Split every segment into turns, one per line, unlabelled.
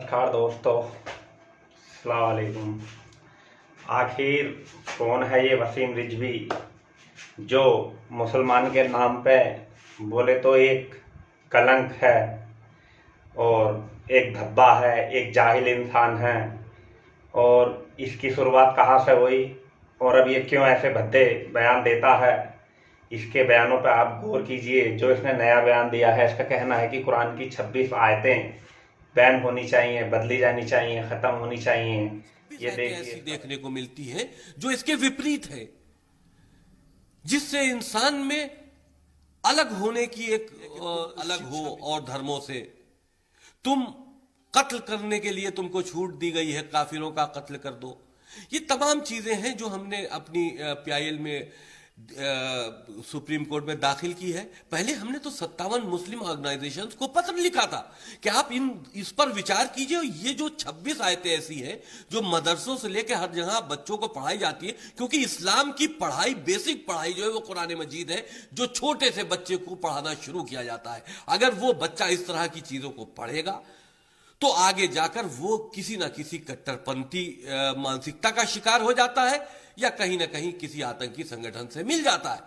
नमस्कार दोस्तों, अस्सलाम वालेकुम। आखिर कौन है ये वसीम रिजवी जो मुसलमान के नाम पे बोले तो एक कलंक है और एक धब्बा है, एक जाहिल इंसान है। और इसकी शुरुआत कहाँ से हुई और अब ये क्यों ऐसे भद्दे बयान देता है, इसके बयानों पर आप गौर कीजिए। जो इसने नया बयान दिया है, इसका कहना है कि कुरान की 26 आयतें बैन होनी चाहिए, बदली जानी चाहिए, खत्म होनी चाहिए। ये
ऐसी देखने को मिलती है जो इसके विपरीत है, जिससे इंसान में अलग होने की एक अलग हो और धर्मों से। तुम कत्ल करने के लिए तुमको छूट दी गई है, काफिरों का कत्ल कर दो। ये तमाम चीजें हैं जो हमने अपनी PIL में सुप्रीम कोर्ट में दाखिल की है। पहले हमने तो 57 मुस्लिम ऑर्गेनाइजेशंस को पत्र लिखा था कि आप इस पर विचार कीजिए। ये जो 26 आयतें ऐसी हैं जो मदरसों से लेकर हर जगह बच्चों को पढ़ाई जाती है, क्योंकि इस्लाम की पढ़ाई, बेसिक पढ़ाई जो है वो कुरान मजीद है, जो छोटे से बच्चे को पढ़ाना शुरू किया जाता है। अगर वो बच्चा इस तरह की चीजों को पढ़ेगा तो आगे जाकर वो किसी ना किसी कट्टरपंथी मानसिकता का शिकार हो जाता है या कहीं ना कहीं किसी आतंकी संगठन से मिल जाता है,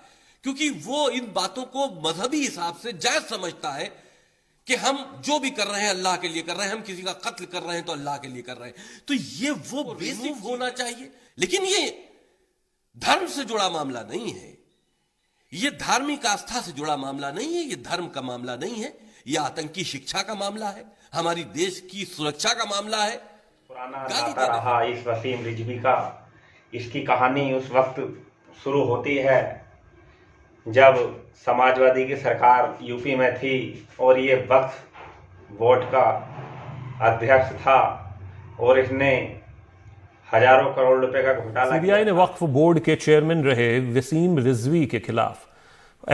क्योंकि वो इन बातों को मजहबी हिसाब से जायज समझता है कि हम जो भी कर रहे हैं अल्लाह के लिए कर रहे हैं, हम किसी का कत्ल कर रहे हैं तो अल्लाह के लिए कर रहे हैं। तो ये वो बेसिक होना चाहिए। लेकिन ये धर्म से जुड़ा मामला नहीं है, ये धार्मिक आस्था से जुड़ा मामला नहीं है, ये धर्म का मामला नहीं है, ये आतंकी शिक्षा का मामला है, हमारी देश की सुरक्षा का मामला है।
पुराना नाता रहा इस वसीम रिजवी का। इसकी कहानी उस वक्त शुरू होती है जब समाजवादी की सरकार यूपी में थी और ये वक्फ बोर्ड का अध्यक्ष था और इसने हजारों करोड़ रुपए का घोटाला।
CBI ने वक्फ बोर्ड के चेयरमैन रहे वसीम रिजवी के खिलाफ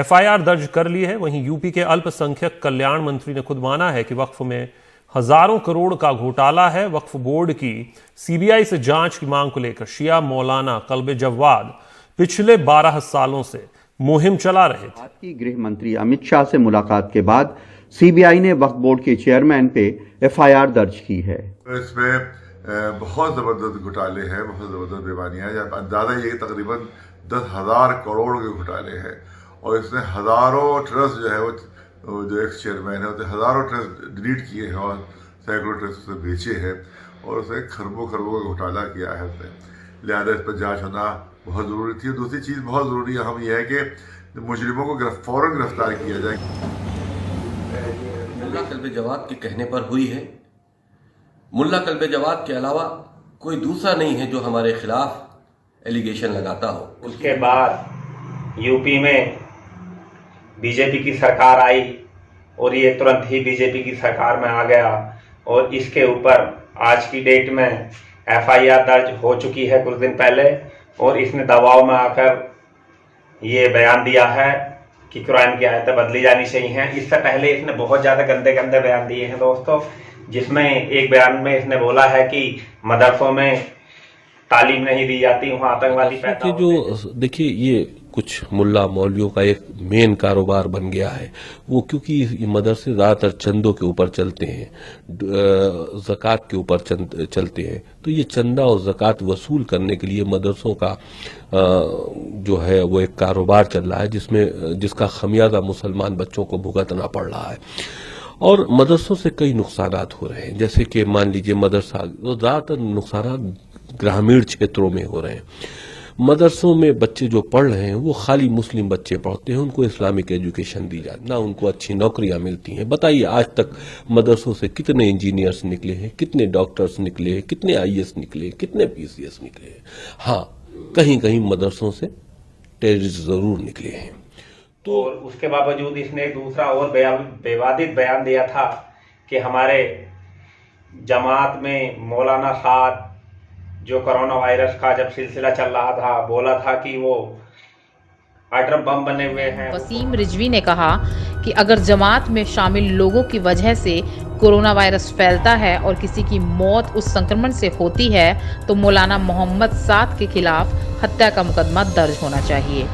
FIR दर्ज कर ली है। वहीं यूपी के अल्पसंख्यक कल्याण मंत्री ने खुद माना है कि वक्फ में हजारों करोड़ का घोटाला है। वक्फ बोर्ड की CBI से जांच की मांग को लेकर शिया मौलाना कल्बे जव्वाद पिछले 12 सालों से मुहिम चला रहे थे।
गृह मंत्री अमित शाह से मुलाकात के बाद CBI ने वक्फ बोर्ड के चेयरमैन पे FIR दर्ज की है।
इसमें बहुत जबरदस्त घोटाले हैं, बहुत जबरदस्त बेईमानियां हैं। अंदाजा ये तकरीबन 10,000 करोड़ के घोटाले हैं और इसने हजारों ट्रस्ट जो है वो जो एक्स चेयरमैन है उसने हजारों ट्रस्ट डिलीट किए हैं और सैकड़ों ट्रस्ट उसने बेचे हैं और उसने खरबों का घोटाला किया है उसने। लिहाजा इस पर जांच होना बहुत ज़रूरी थी। दूसरी चीज़ बहुत ज़रूरी अहम यह है कि मुजरिमों को फौरन गिरफ्तार किया जाए।
मुल्ला कल्बे जवाद के कहने पर हुई है। मुल्ला कल्बे जवाद के अलावा कोई दूसरा नहीं है जो हमारे खिलाफ एलिगेशन लगाता हो।
उसके बाद यूपी में बीजेपी की सरकार आई और ये तुरंत ही बीजेपी की सरकार में आ गया और इसके ऊपर आज की डेट में FIR दर्ज हो चुकी है कुछ दिन पहले। और इसने दबाव में आकर ये बयान दिया है कि कुरान की आयतें बदली जानी चाहिए। इससे पहले इसने बहुत ज़्यादा गंदे गंदे बयान दिए हैं दोस्तों, जिसमें एक बयान में इसने बोला है कि मदरसों में तालीम नहीं दी जाती, वहाँ आतंकवादी पैदा होते हैं।
जो देखिए ये कुछ मुल्ला मौलवियों का एक मेन कारोबार बन गया है वो, क्योंकि ये मदरसे ज्यादातर चंदों के ऊपर चलते हैं, ज़कात के ऊपर चलते हैं। तो ये चंदा और ज़कात वसूल करने के लिए मदरसों का जो है वो एक कारोबार चल रहा है, जिसका खमियाजा मुसलमान बच्चों को भुगतना पड़ रहा है। और मदरसों से कई नुकसानात हो रहे हैं, जैसे कि मान लीजिए मदरसा, ज्यादातर नुकसान ग्रामीण क्षेत्रों में हो रहे हैं। मदरसों में बच्चे जो पढ़ रहे हैं वो खाली मुस्लिम बच्चे पढ़ते हैं, उनको इस्लामिक एजुकेशन दी जाती, ना उनको अच्छी नौकरियां मिलती हैं। बताइए आज तक मदरसों से कितने इंजीनियर्स निकले हैं, कितने डॉक्टर्स निकले हैं, कितने IAS निकले, कितने PCS निकले हैं। हाँ, कहीं कहीं मदरसों से टेररिस्ट जरूर निकले हैं।
तो उसके बावजूद इसने एक दूसरा और विवादित बयान दिया था कि हमारे जमात में मौलाना साद जो कोरोना वायरस का जब सिलसिला चल रहा था बोला था कि वो एटम बम बने हुए हैं।
वसीम रिजवी ने कहा कि अगर जमात में शामिल लोगों की वजह से कोरोना वायरस फैलता है और किसी की मौत उस संक्रमण से होती है तो मौलाना मोहम्मद साद के खिलाफ हत्या का मुकदमा दर्ज होना चाहिए।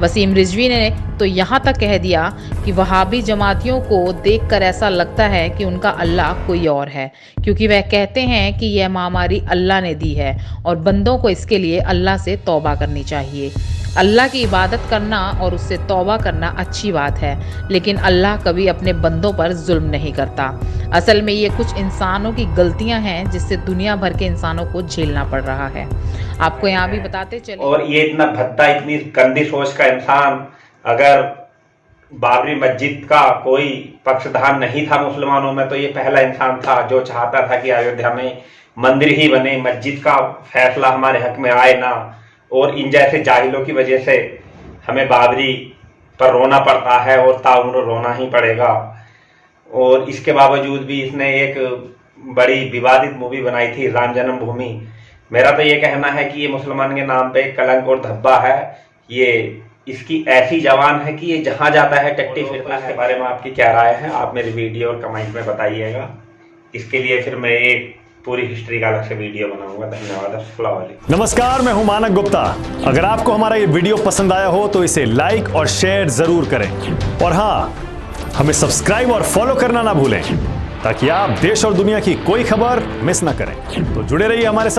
वसीम रिजवी ने तो यहाँ तक कह दिया कि वहाबी जमातियों को देखकर ऐसा लगता है कि उनका अल्लाह कोई और है, क्योंकि वह कहते हैं कि यह महामारी अल्लाह ने दी है और बंदों को इसके लिए अल्लाह से तौबा करनी चाहिए। अल्लाह की इबादत करना और उससे तौबा करना अच्छी बात है, लेकिन अल्लाह कभी अपने बंदों पर जुल्म नहीं करता। असल में ये कुछ इंसानों की गलतियां हैं जिससे दुनिया भर के इंसानों को झेलना पड़ रहा है। आपको यहाँ भी बताते चले।
और ये इतना भद्दा, इतनी गंदी सोच का इंसान अगर बाबरी मस्जिद का कोई पक्षधर नहीं था मुसलमानों में, तो ये पहला इंसान था जो चाहता था कि अयोध्या में मंदिर ही बने, मस्जिद का फैसला हमारे हक में आए ना। और इन जैसे जाहिलों की वजह से हमें बाबरी पर रोना पड़ता है और ताउम्र रोना ही पड़ेगा। और इसके बावजूद भी इसने एक बड़ी विवादित मूवी बनाई थी, राम जन्मभूमि। मेरा तो ये कहना है कि ये मुसलमान के नाम पे कलंक और धब्बा है। ये इसकी ऐसी जवान है कि ये जहां जाता है टट्टी फिरता है। इसके बारे में आपकी क्या राय है, आप मेरी वीडियो और कमेंट में बताइएगा। इसके लिए फिर मैं एक पूरी हिस्ट्री का अलग से वीडियो बनाऊंगा। धन्यवाद। अस्सलाम वालेकुम।
नमस्कार, मैं हूं मानक गुप्ता। अगर आपको हमारा ये वीडियो पसंद आया हो तो इसे लाइक और शेयर जरूर करें, और हाँ, हमें सब्सक्राइब और फॉलो करना ना भूलें ताकि आप देश और दुनिया की कोई खबर मिस ना करें। तो जुड़े रहिए हमारे साथ।